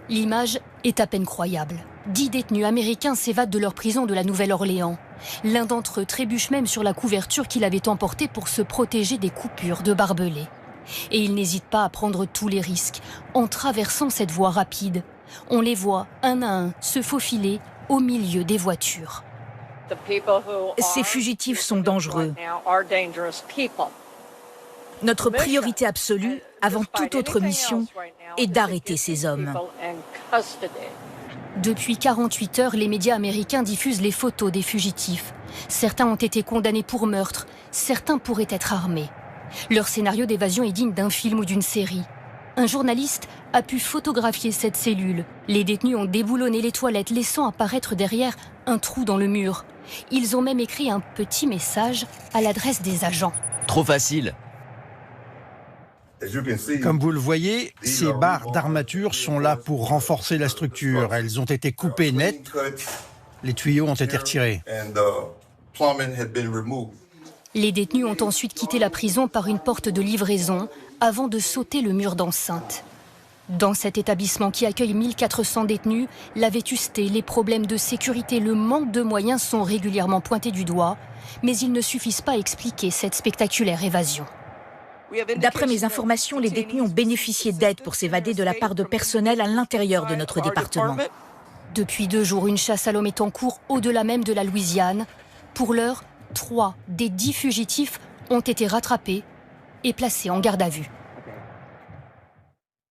L'image est à peine croyable. 10 détenus américains s'évadent de leur prison de la Nouvelle-Orléans. L'un d'entre eux trébuche même sur la couverture qu'il avait emportée pour se protéger des coupures de barbelés. Et ils n'hésitent pas à prendre tous les risques en traversant cette voie rapide. On les voit un à un se faufiler au milieu des voitures. Ces fugitifs sont dangereux. Notre priorité absolue, avant toute autre mission, est d'arrêter ces hommes. Depuis 48 heures, les médias américains diffusent les photos des fugitifs. Certains ont été condamnés pour meurtre, certains pourraient être armés. Leur scénario d'évasion est digne d'un film ou d'une série. Un journaliste a pu photographier cette cellule. Les détenus ont déboulonné les toilettes, laissant apparaître derrière un trou dans le mur. Ils ont même écrit un petit message à l'adresse des agents. Trop facile. Comme vous le voyez, ces barres d'armature sont là pour renforcer la structure. Elles ont été coupées net, les tuyaux ont été retirés. Les détenus ont ensuite quitté la prison par une porte de livraison avant de sauter le mur d'enceinte. Dans cet établissement qui accueille 1400 détenus, la vétusté, les problèmes de sécurité, le manque de moyens sont régulièrement pointés du doigt, mais ils ne suffisent pas à expliquer cette spectaculaire évasion. D'après mes informations, les détenus ont bénéficié d'aide pour s'évader de la part de personnel à l'intérieur de notre département. Depuis 2 jours, une chasse à l'homme est en cours au-delà même de la Louisiane. Pour l'heure, 3 des 10 fugitifs ont été rattrapés et placés en garde à vue.